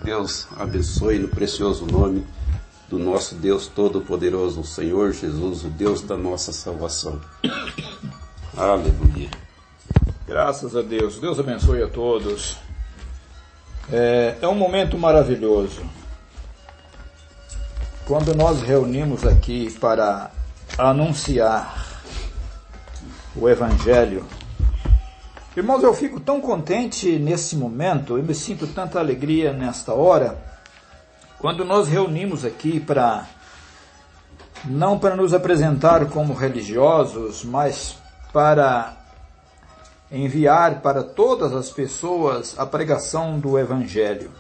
Deus abençoe no precioso nome do nosso Deus Todo-Poderoso, o Senhor Jesus, o Deus da nossa salvação. Aleluia. Graças a Deus. Deus abençoe a todos. É um momento maravilhoso quando nós reunimos aqui para anunciar o Evangelho. Irmãos, eu fico tão contente nesse momento, eu me sinto tanta alegria nesta hora, quando nós reunimos aqui não para nos apresentar como religiosos, mas para enviar para todas as pessoas a pregação do Evangelho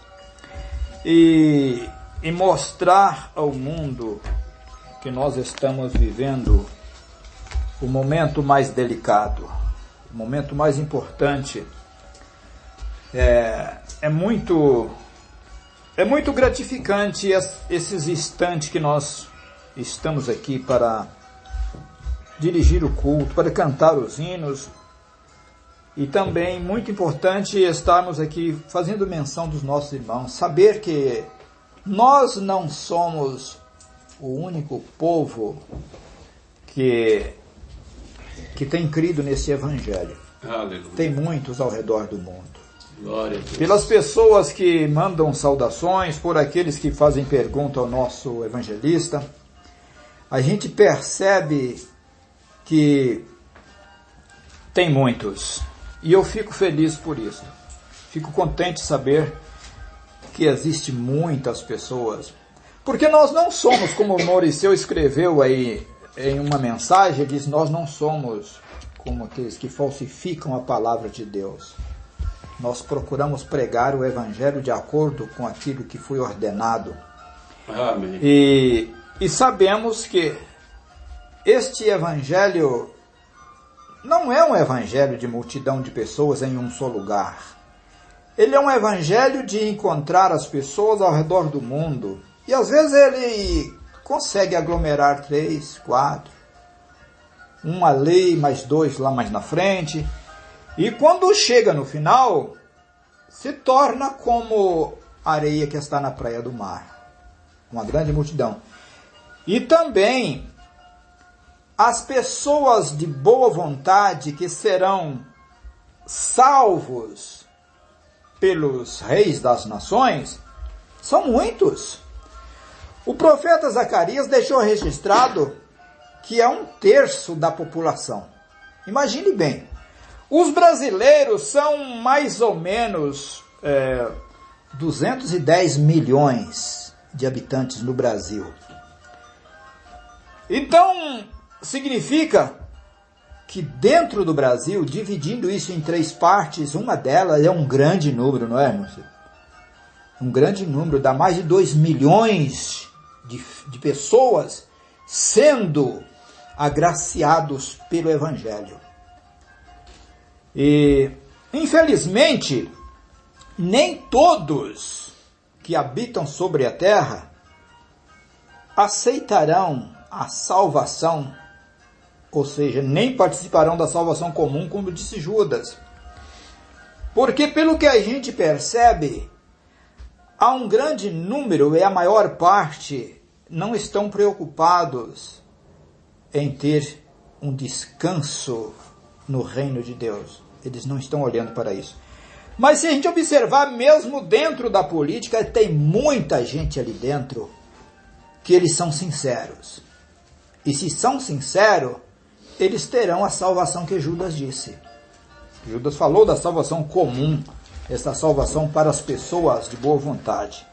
e mostrar ao mundo que nós estamos vivendo o momento mais delicado, o momento mais importante. É muito gratificante esses instantes que nós estamos aqui para dirigir o culto, para cantar os hinos, e também muito importante estarmos aqui fazendo menção dos nossos irmãos, saber que nós não somos o único povo que tem crido nesse Evangelho. Aleluia. Tem muitos ao redor do mundo. Glória a Deus. Pelas pessoas que mandam saudações, por aqueles que fazem pergunta ao nosso evangelista, a gente percebe que tem muitos. E eu fico feliz por isso. Fico contente de saber que existe muitas pessoas. Porque nós não somos, como o Mauriceu escreveu aí em uma mensagem, ele diz, nós não somos como aqueles que falsificam a palavra de Deus. Nós procuramos pregar o Evangelho de acordo com aquilo que foi ordenado. Amém. E sabemos que este Evangelho não é um Evangelho de multidão de pessoas em um só lugar. Ele é um Evangelho de encontrar as pessoas ao redor do mundo. E às vezes ele consegue aglomerar 3, 4, um ali, mais 2 lá mais na frente. E quando chega no final, se torna como areia que está na praia do mar. Uma grande multidão. E também as pessoas de boa vontade que serão salvos pelos reis das nações são muitos. O profeta Zacarias deixou registrado que é 1/3 da população. Imagine bem, os brasileiros são mais ou menos 210 milhões de habitantes no Brasil. Então, significa que dentro do Brasil, dividindo isso em 3 partes, uma delas é um grande número, não é, irmão? Um grande número, dá mais de 2 milhões de pessoas sendo agraciados pelo Evangelho. E, infelizmente, nem todos que habitam sobre a terra aceitarão a salvação, ou seja, nem participarão da salvação comum, como disse Judas. Porque, pelo que a gente percebe, há um grande número, e a maior parte, não estão preocupados em ter um descanso no reino de Deus. Eles não estão olhando para isso. Mas se a gente observar, mesmo dentro da política, tem muita gente ali dentro que eles são sinceros. E se são sinceros, eles terão a salvação que Judas disse. Judas falou da salvação comum, essa salvação para as pessoas de boa vontade.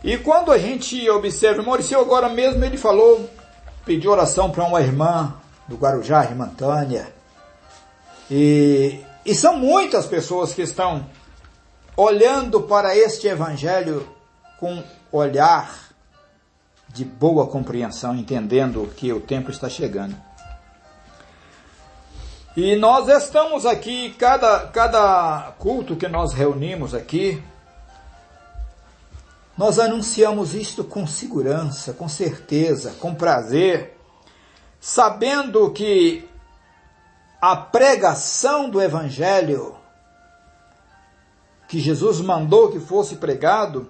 E quando a gente observa, Mauriceu agora mesmo ele falou, pediu oração para uma irmã do Guarujá, a irmã Tânia. E são muitas pessoas que estão olhando para este Evangelho com olhar de boa compreensão, entendendo que o tempo está chegando. E nós estamos aqui, cada culto que nós reunimos aqui, nós anunciamos isto com segurança, com certeza, com prazer, sabendo que a pregação do Evangelho que Jesus mandou que fosse pregado,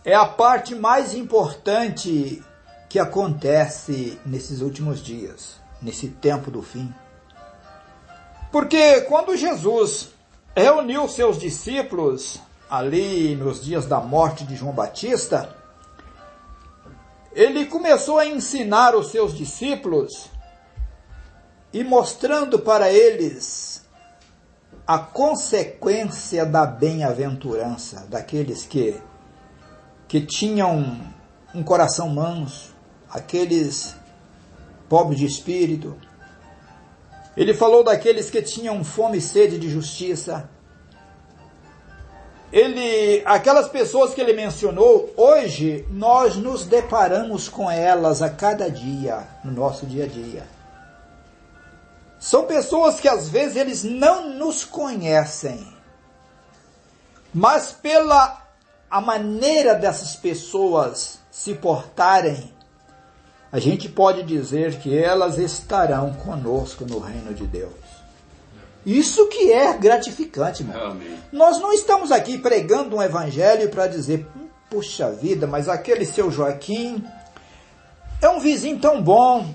é a parte mais importante que acontece nesses últimos dias, nesse tempo do fim. Porque quando Jesus reuniu seus discípulos ali nos dias da morte de João Batista, ele começou a ensinar os seus discípulos e mostrando para eles a consequência da bem-aventurança daqueles que tinham um coração manso, aqueles pobres de espírito. Ele falou daqueles que tinham fome e sede de justiça. Aquelas pessoas que ele mencionou, hoje nós nos deparamos com elas a cada dia, no nosso dia a dia. São pessoas que às vezes eles não nos conhecem, mas pela a maneira dessas pessoas se portarem, a gente pode dizer que elas estarão conosco no reino de Deus. Isso que é gratificante, irmão. Amém. Nós não estamos aqui pregando um evangelho para dizer, puxa vida, mas aquele seu Joaquim é um vizinho tão bom,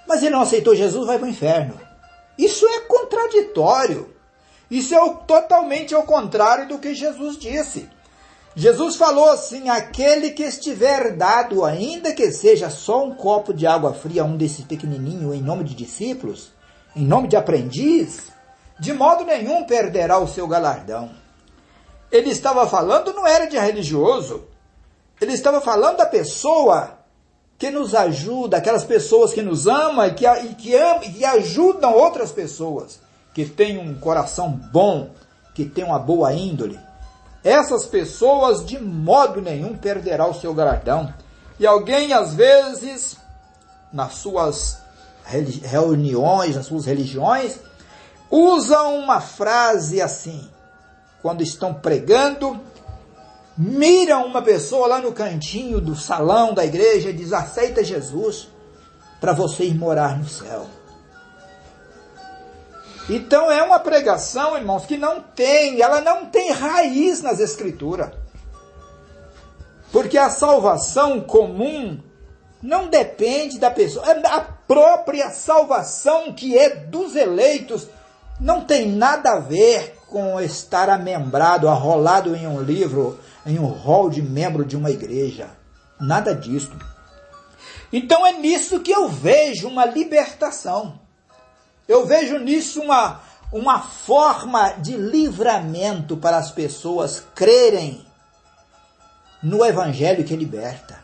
mas ele não aceitou Jesus, vai para o inferno. Isso é contraditório. Isso é totalmente ao contrário do que Jesus disse. Jesus falou assim, aquele que estiver dado, ainda que seja só um copo de água fria, um desses pequenininhos, em nome de discípulos, em nome de aprendiz, de modo nenhum perderá o seu galardão. Ele estava falando, não era de religioso, ele estava falando da pessoa que nos ajuda, aquelas pessoas que nos amam e que ajudam outras pessoas, que têm um coração bom, que têm uma boa índole. Essas pessoas de modo nenhum perderá o seu galardão. E alguém às vezes, nas suas reuniões, nas suas religiões, usa uma frase assim, quando estão pregando, miram uma pessoa lá no cantinho do salão da igreja e diz, aceita Jesus para você ir morar no céu. Então é uma pregação, irmãos, que ela não tem raiz nas Escrituras. Porque a salvação comum não depende da pessoa. A própria salvação que é dos eleitos não tem nada a ver com estar amembrado, arrolado em um livro, em um rol de membro de uma igreja. Nada disso. Então é nisso que eu vejo uma libertação. Eu vejo nisso uma forma de livramento para as pessoas crerem no evangelho que liberta,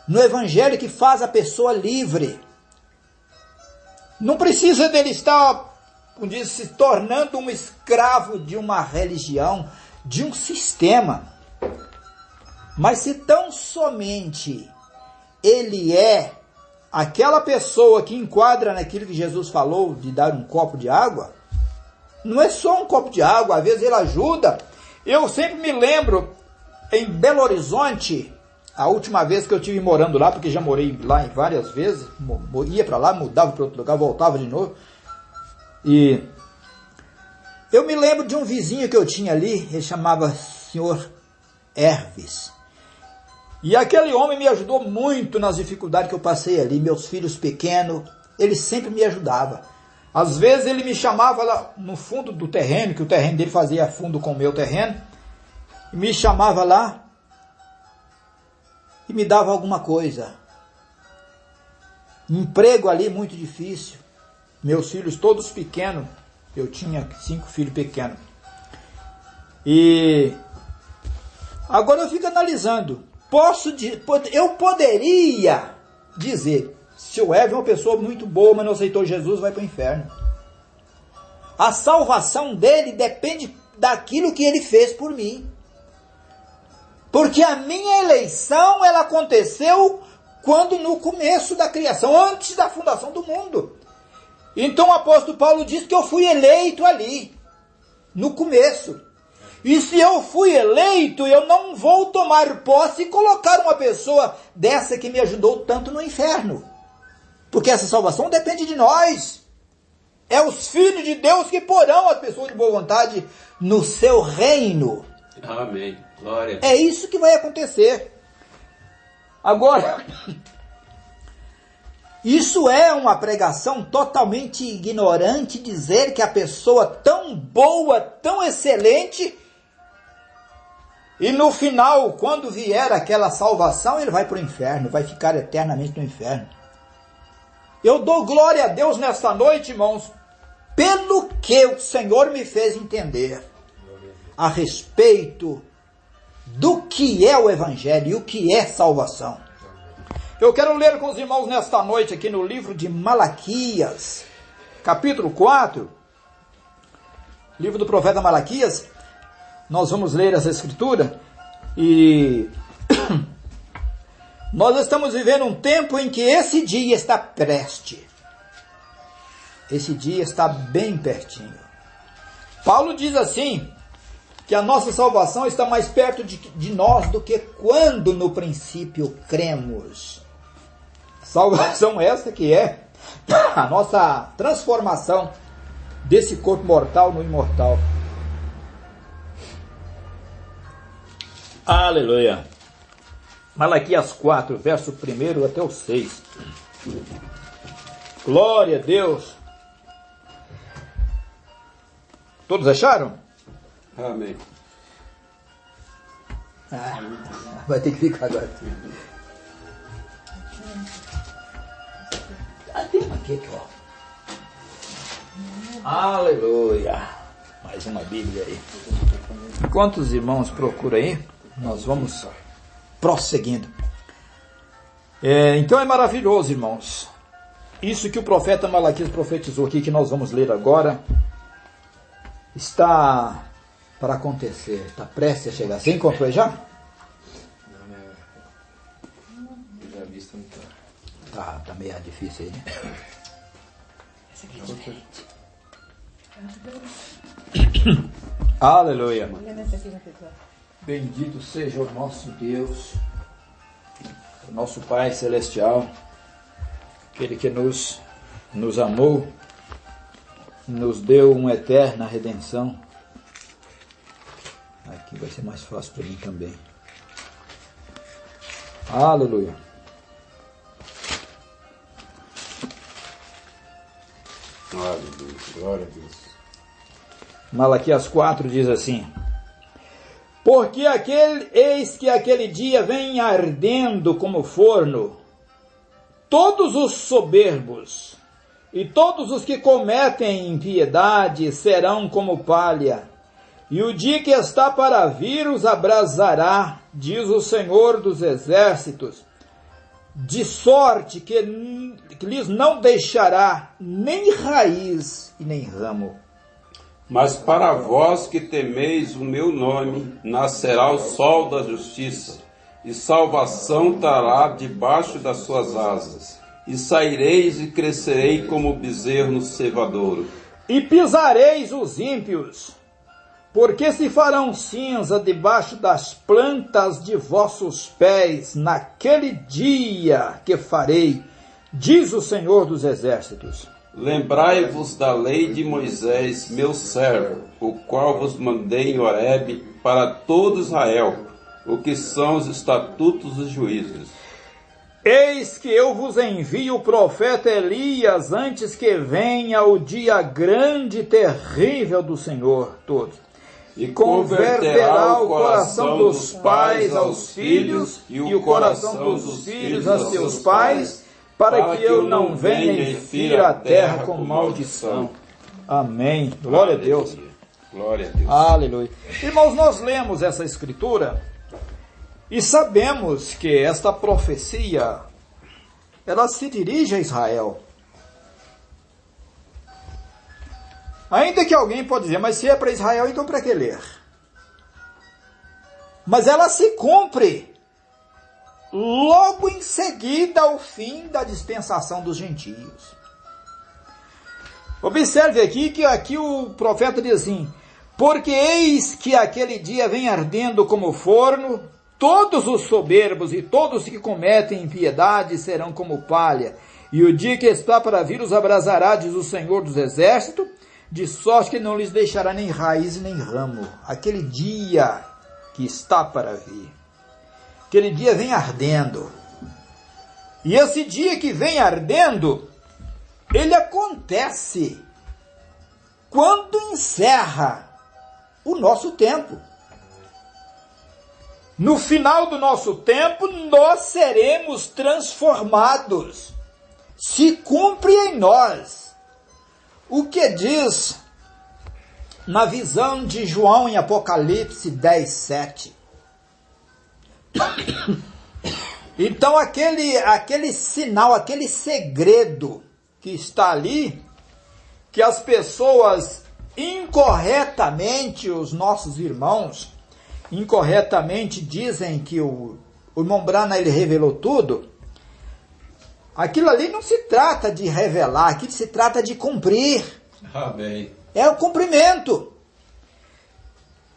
no evangelho que faz a pessoa livre. Não precisa dele estar, como diz, se tornando um escravo de uma religião, de um sistema. Mas se tão somente ele é aquela pessoa que enquadra naquilo que Jesus falou de dar um copo de água, não é só um copo de água, às vezes ele ajuda. Eu sempre me lembro, em Belo Horizonte, a última vez que eu estive morando lá, porque já morei lá várias vezes, ia para lá, mudava para outro lugar, voltava de novo, e eu me lembro de um vizinho que eu tinha ali, ele chamava Senhor Herves. E aquele homem me ajudou muito nas dificuldades que eu passei ali. Meus filhos pequenos, ele sempre me ajudava. Às vezes ele me chamava lá no fundo do terreno, que o terreno dele fazia fundo com o meu terreno. Me chamava lá e me dava alguma coisa. Emprego ali muito difícil. Meus filhos todos pequenos. Eu tinha 5 filhos pequenos. E agora eu fico analisando. Eu poderia dizer, se o Eve é uma pessoa muito boa, mas não aceitou Jesus, vai para o inferno. A salvação dele depende daquilo que ele fez por mim. Porque a minha eleição, ela aconteceu quando no começo da criação, antes da fundação do mundo. Então o apóstolo Paulo diz que eu fui eleito ali, no começo. E se eu fui eleito, eu não vou tomar posse e colocar uma pessoa dessa que me ajudou tanto no inferno. Porque essa salvação depende de nós. É os filhos de Deus que porão as pessoas de boa vontade no seu reino. Amém. Glória a Deus. É isso que vai acontecer. Agora, isso é uma pregação totalmente ignorante dizer que a pessoa tão boa, tão excelente, e no final, quando vier aquela salvação, ele vai para o inferno, vai ficar eternamente no inferno. Eu dou glória a Deus nesta noite, irmãos, pelo que o Senhor me fez entender a respeito do que é o Evangelho e o que é salvação. Eu quero ler com os irmãos nesta noite aqui no livro de Malaquias, capítulo 4, livro do profeta Malaquias. Nós vamos ler essa escritura e nós estamos vivendo um tempo em que esse dia está preste. Esse dia está bem pertinho. Paulo diz assim, que a nossa salvação está mais perto de nós do que quando no princípio cremos. Salvação essa que é a nossa transformação desse corpo mortal no imortal. Aleluia. Malaquias 4, verso 1 até o 6. Glória a Deus. Todos acharam? Amém. Vai ter que ficar agora. Tem uma aqui, ó. Aleluia. Mais uma Bíblia aí. Enquanto os irmãos procuram aí, nós vamos prosseguindo. Então é maravilhoso, irmãos. Isso que o profeta Malaquias profetizou aqui, que nós vamos ler agora, está para acontecer, está prestes a chegar. Você encontrou aí já? Já vi, não tá. Tá meio difícil aí, né? Essa aqui é diferente. Aleluia. Bendito seja o nosso Deus, o nosso Pai Celestial, aquele que nos amou, nos deu uma eterna redenção. Aqui vai ser mais fácil para mim também. Aleluia. Aleluia. Glória a Deus. Malaquias 4 diz assim: porque eis que aquele dia vem ardendo como forno, todos os soberbos e todos os que cometem impiedade serão como palha, e o dia que está para vir os abrasará, diz o Senhor dos Exércitos, de sorte que lhes não deixará nem raiz e nem ramo. Mas para vós que temeis o meu nome, nascerá o sol da justiça, e salvação estará debaixo das suas asas. E saireis e crescerei como bezerro no cevadouro. E pisareis os ímpios, porque se farão cinza debaixo das plantas de vossos pés, naquele dia que farei, diz o Senhor dos Exércitos. Lembrai-vos da lei de Moisés, meu servo, o qual vos mandei em Horebe para todo Israel, o que são os estatutos e juízos. Eis que eu vos envio o profeta Elias antes que venha o dia grande e terrível do Senhor todo. E converterá o coração dos pais aos filhos e o coração dos filhos a seus pais, para que eu não venha e fira a terra com maldição. Amém. Glória a Deus. Glória a Deus. Aleluia. Irmãos, nós lemos essa escritura e sabemos que esta profecia, ela se dirige a Israel. Ainda que alguém pode dizer, mas se é para Israel, então para que ler? Mas ela se cumpre logo em seguida ao fim da dispensação dos gentios. Observe aqui que aqui o profeta diz assim: porque eis que aquele dia vem ardendo como forno, todos os soberbos e todos que cometem impiedade serão como palha, E o dia que está para vir os abrasará, diz o Senhor dos Exércitos, de sorte que não lhes deixará nem raiz nem ramo. Aquele dia que está para vir. Aquele dia vem ardendo. E esse dia que vem ardendo, ele acontece quando encerra o nosso tempo. No final do nosso tempo, nós seremos transformados. Se cumpre em nós o que diz na visão de João em Apocalipse 10:7. Então aquele sinal, aquele segredo que está ali, que as pessoas incorretamente, os nossos irmãos, incorretamente dizem que o irmão Branham ele revelou tudo. Aquilo ali não se trata de revelar, aquilo se trata de cumprir. Amém. É o cumprimento.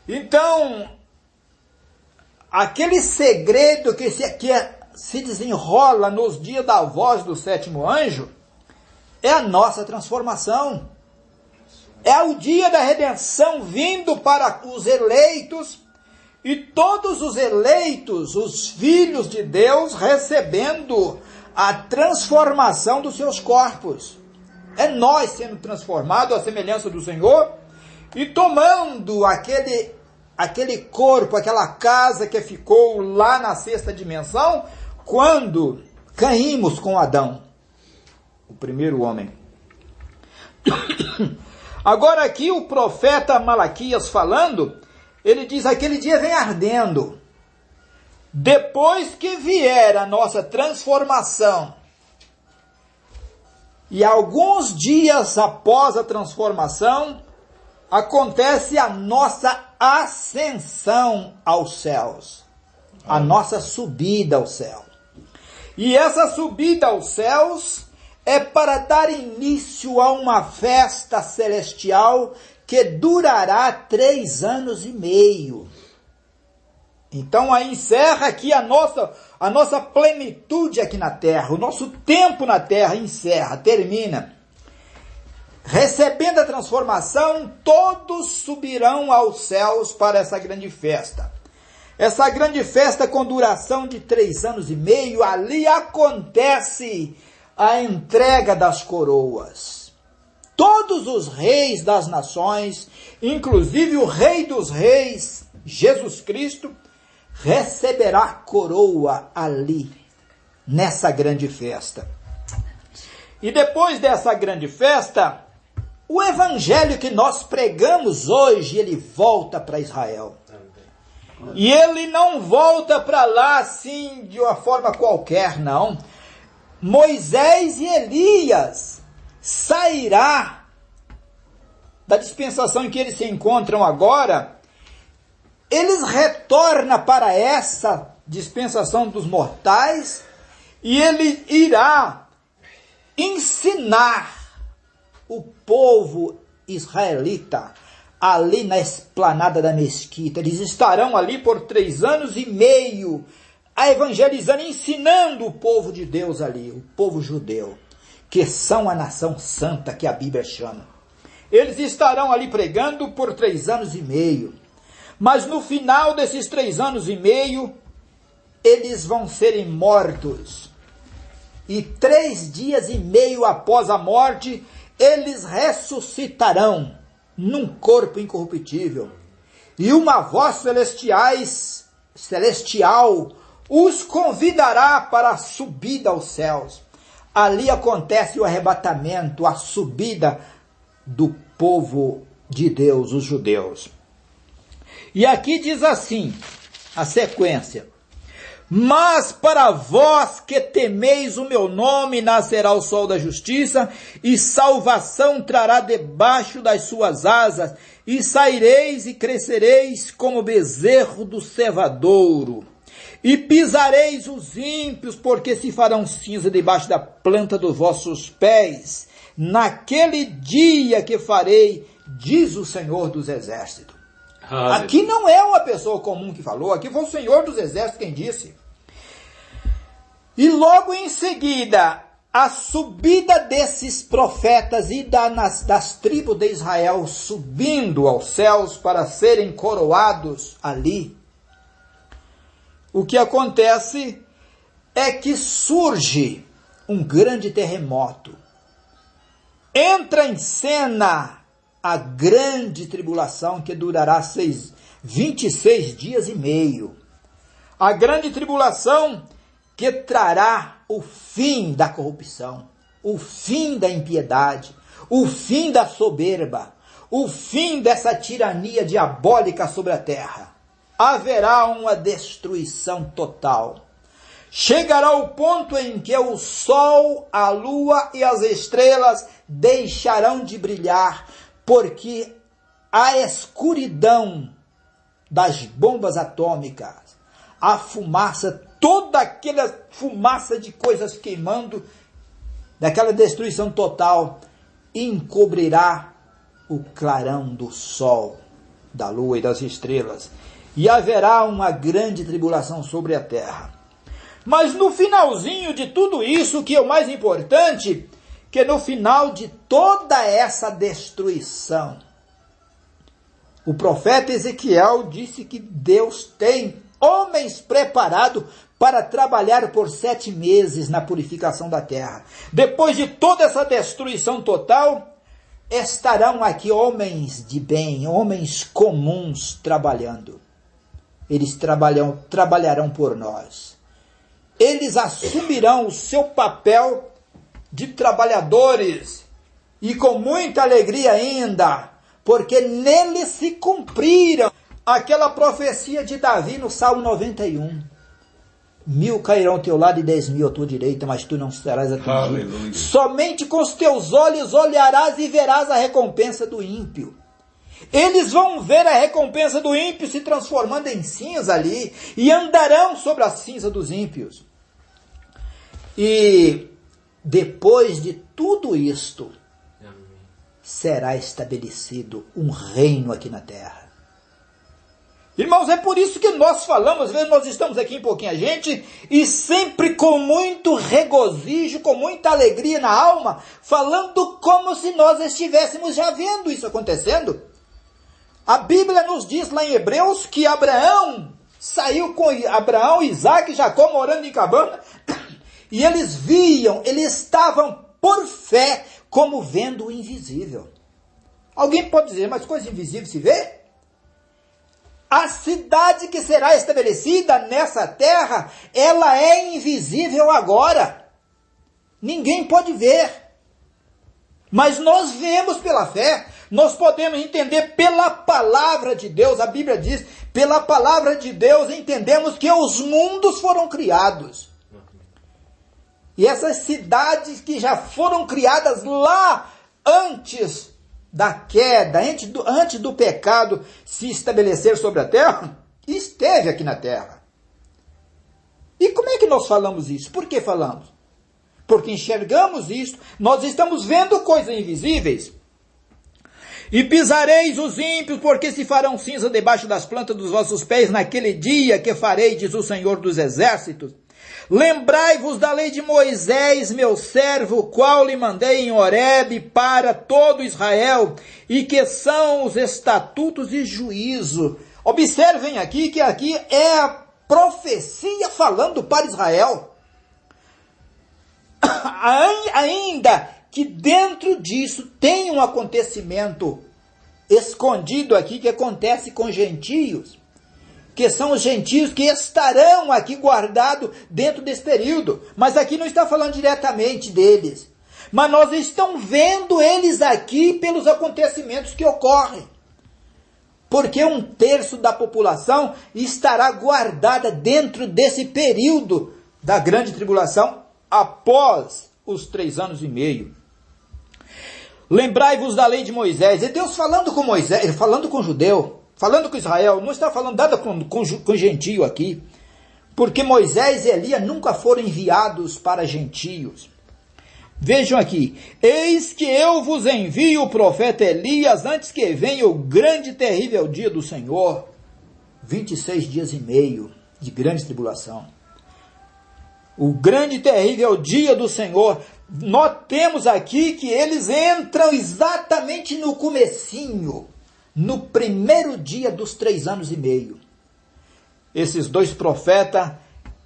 Então, aquele segredo que se desenrola nos dias da voz do sétimo anjo, é a nossa transformação. É o dia da redenção vindo para os eleitos, e todos os eleitos, os filhos de Deus, recebendo a transformação dos seus corpos. É nós sendo transformados à semelhança do Senhor e tomando aquele corpo, aquela casa que ficou lá na sexta dimensão, quando caímos com Adão, o primeiro homem. Agora aqui o profeta Malaquias falando, ele diz, aquele dia vem ardendo. Depois que vier a nossa transformação, e alguns dias após a transformação, acontece a nossa ascensão aos céus, a nossa subida ao céu. E essa subida aos céus é para dar início a uma festa celestial que durará 3 anos e meio. Então aí encerra aqui a nossa plenitude aqui na terra, o nosso tempo na terra encerra, termina. Recebendo a transformação, todos subirão aos céus para essa grande festa. Essa grande festa com duração de 3 anos e meio, ali acontece a entrega das coroas. Todos os reis das nações, inclusive o Rei dos Reis, Jesus Cristo, receberá coroa ali, nessa grande festa. E depois dessa grande festa, o evangelho que nós pregamos hoje, ele volta para Israel. E ele não volta para lá assim, de uma forma qualquer, não. Moisés e Elias sairá da dispensação em que eles se encontram agora. Eles retornam para essa dispensação dos mortais e ele irá ensinar o povo israelita ali na esplanada da mesquita. Eles estarão ali por 3 anos e meio a evangelizando, ensinando o povo de Deus ali, o povo judeu, que são a nação santa que a Bíblia chama. Eles estarão ali pregando por 3 anos e meio. Mas no final desses 3 anos e meio, eles vão serem mortos. E 3 dias e meio após a morte, eles ressuscitarão num corpo incorruptível. E uma voz celestial os convidará para a subida aos céus. Ali acontece o arrebatamento, a subida do povo de Deus, os judeus. E aqui diz assim, a sequência: mas para vós que temeis o meu nome, nascerá o sol da justiça, e salvação trará debaixo das suas asas, e saireis e crescereis como bezerro do cevadouro. E pisareis os ímpios, porque se farão cinza debaixo da planta dos vossos pés, naquele dia que farei, diz o Senhor dos Exércitos. Aqui não é uma pessoa comum que falou, aqui foi o Senhor dos Exércitos quem disse. E logo em seguida, a subida desses profetas e das tribos de Israel subindo aos céus para serem coroados ali, o que acontece é que surge um grande terremoto. Entra em cena a grande tribulação que durará 26 dias e meio. A grande tribulação que trará o fim da corrupção, o fim da impiedade, o fim da soberba, o fim dessa tirania diabólica sobre a terra. Haverá uma destruição total. Chegará o ponto em que o sol, a lua e as estrelas deixarão de brilhar, porque a escuridão das bombas atômicas, a fumaça, toda aquela fumaça de coisas queimando, daquela destruição total, encobrirá o clarão do sol, da lua e das estrelas, e haverá uma grande tribulação sobre a terra. Mas no finalzinho de tudo isso, o que é o mais importante, que no final de toda essa destruição, o profeta Ezequiel disse que Deus tem homens preparados para trabalhar por 7 meses na purificação da terra. Depois de toda essa destruição total, estarão aqui homens de bem, homens comuns trabalhando. Eles trabalharão por nós. Eles assumirão o seu papel de trabalhadores, e com muita alegria ainda, porque neles se cumpriram aquela profecia de Davi no Salmo 91. 1000 cairão ao teu lado e 10.000 à tua direita, mas tu não serás atingido. Aleluia. Somente com os teus olhos olharás e verás a recompensa do ímpio. Eles vão ver a recompensa do ímpio se transformando em cinza ali, e andarão sobre a cinza dos ímpios. E depois de tudo isto, será estabelecido um reino aqui na terra. Irmãos, é por isso que nós falamos, às vezes nós estamos aqui em pouquinha gente, e sempre com muito regozijo, com muita alegria na alma, falando como se nós estivéssemos já vendo isso acontecendo. A Bíblia nos diz lá em Hebreus que Abraão saiu com Abraão, Isaac e Jacó morando em cabana, e eles viam, eles estavam por fé, como vendo o invisível. Alguém pode dizer, mas coisa invisível se vê? A cidade que será estabelecida nessa terra, ela é invisível agora. Ninguém pode ver. Mas nós vemos pela fé, nós podemos entender pela palavra de Deus. A Bíblia diz, pela palavra de Deus entendemos que os mundos foram criados. E essas cidades que já foram criadas lá antes da queda, antes do pecado se estabelecer sobre a terra, esteve aqui na terra. E como é que nós falamos isso? Por que falamos? Porque enxergamos isso, nós estamos vendo coisas invisíveis. E pisareis os ímpios, porque se farão cinza debaixo das plantas dos vossos pés naquele dia que farei, diz o Senhor dos Exércitos. Lembrai-vos da lei de Moisés, meu servo, qual lhe mandei em Horebe para todo Israel, e que são os estatutos e juízo. Observem aqui que aqui é a profecia falando para Israel. Ainda que dentro disso tem um acontecimento escondido aqui que acontece com gentios, que são os gentios que estarão aqui guardados dentro desse período. Mas aqui não está falando diretamente deles. Mas nós estamos vendo eles aqui pelos acontecimentos que ocorrem. Porque 1/3 da população estará guardada dentro desse período da grande tribulação após os 3 anos e meio. Lembrai-vos da lei de Moisés. É Deus falando com Moisés, falando com o judeu, falando com Israel, não está falando nada com gentio aqui, porque Moisés e Elias nunca foram enviados para gentios. Vejam aqui, eis que eu vos envio o profeta Elias antes que venha o grande e terrível dia do Senhor, 26 dias e meio de grande tribulação. O grande e terrível é o dia do Senhor. Notemos aqui que eles entram exatamente no comecinho, no primeiro dia dos 3 anos e meio. Esses 2 profetas,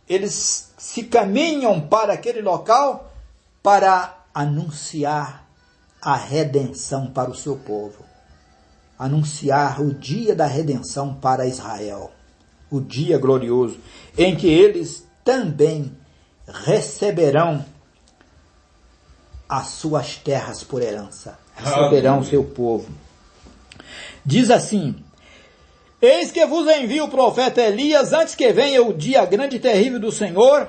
eles se caminham para aquele local para anunciar a redenção para o seu povo. Anunciar o dia da redenção para Israel. O dia glorioso, em que eles também receberão as suas terras por herança. Receberão o seu povo. Diz assim: eis que vos envio o profeta Elias, antes que venha o dia grande e terrível do Senhor,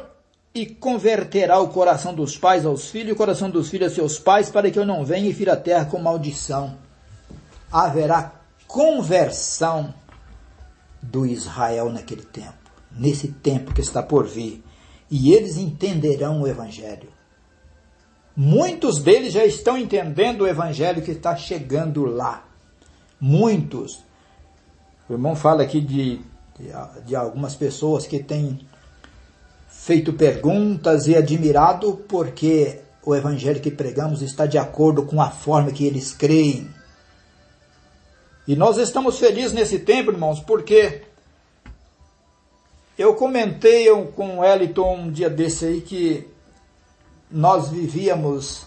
e converterá o coração dos pais aos filhos, e o coração dos filhos a seus pais, para que eu não venha e fira a terra com maldição. Haverá conversão do Israel naquele tempo, nesse tempo que está por vir, e eles entenderão o Evangelho. Muitos deles já estão entendendo o Evangelho que está chegando lá. Muitos. O irmão fala aqui de algumas pessoas que têm feito perguntas e admirado porque o Evangelho que pregamos está de acordo com a forma que eles creem. E nós estamos felizes nesse tempo, irmãos, porque eu comentei com o Wellington um dia desse aí que nós vivíamos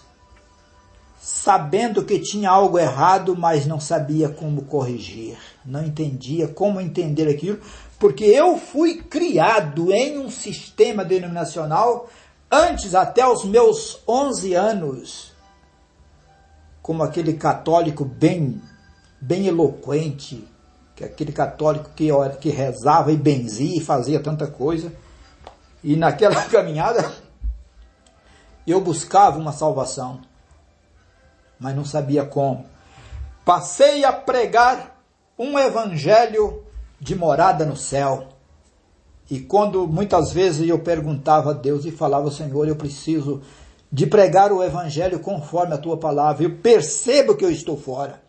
sabendo que tinha algo errado, mas não sabia como corrigir, não entendia como entender aquilo, porque eu fui criado em um sistema denominacional antes, até os meus 11 anos, como aquele católico bem eloquente, aquele católico que rezava e benzia e fazia tanta coisa. E naquela caminhada eu buscava uma salvação, mas não sabia como. Passei a pregar um evangelho de morada no céu. E quando muitas vezes eu perguntava a Deus e falava: Senhor, eu preciso de pregar o evangelho conforme a tua palavra, eu percebo que eu estou fora.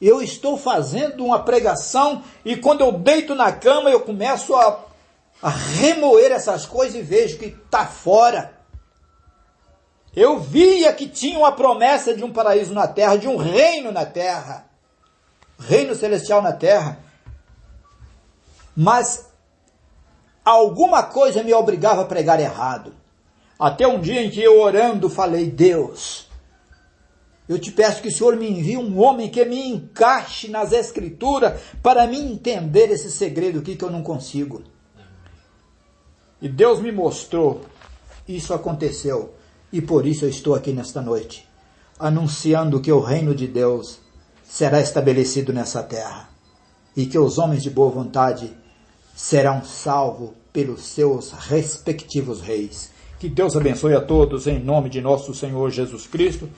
Eu estou fazendo uma pregação e quando eu deito na cama eu começo a remoer essas coisas e vejo que está fora. Eu via que tinha uma promessa de um paraíso na terra, de um reino na terra, reino celestial na terra, mas alguma coisa me obrigava a pregar errado. Até um dia em que eu orando falei: Deus, eu te peço que o Senhor me envie um homem que me encaixe nas Escrituras para me entender esse segredo aqui que eu não consigo. E Deus me mostrou, isso aconteceu, e por isso eu estou aqui nesta noite, anunciando que o reino de Deus será estabelecido nessa terra, e que os homens de boa vontade serão salvos pelos seus respectivos reis. Que Deus abençoe a todos em nome de nosso Senhor Jesus Cristo.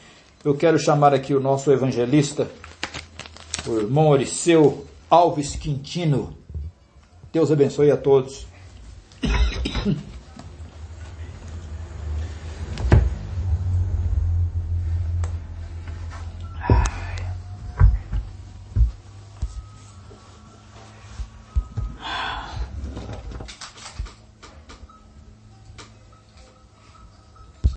Eu quero chamar aqui o nosso evangelista, o irmão Oriceu Alves Quintino. Deus abençoe a todos.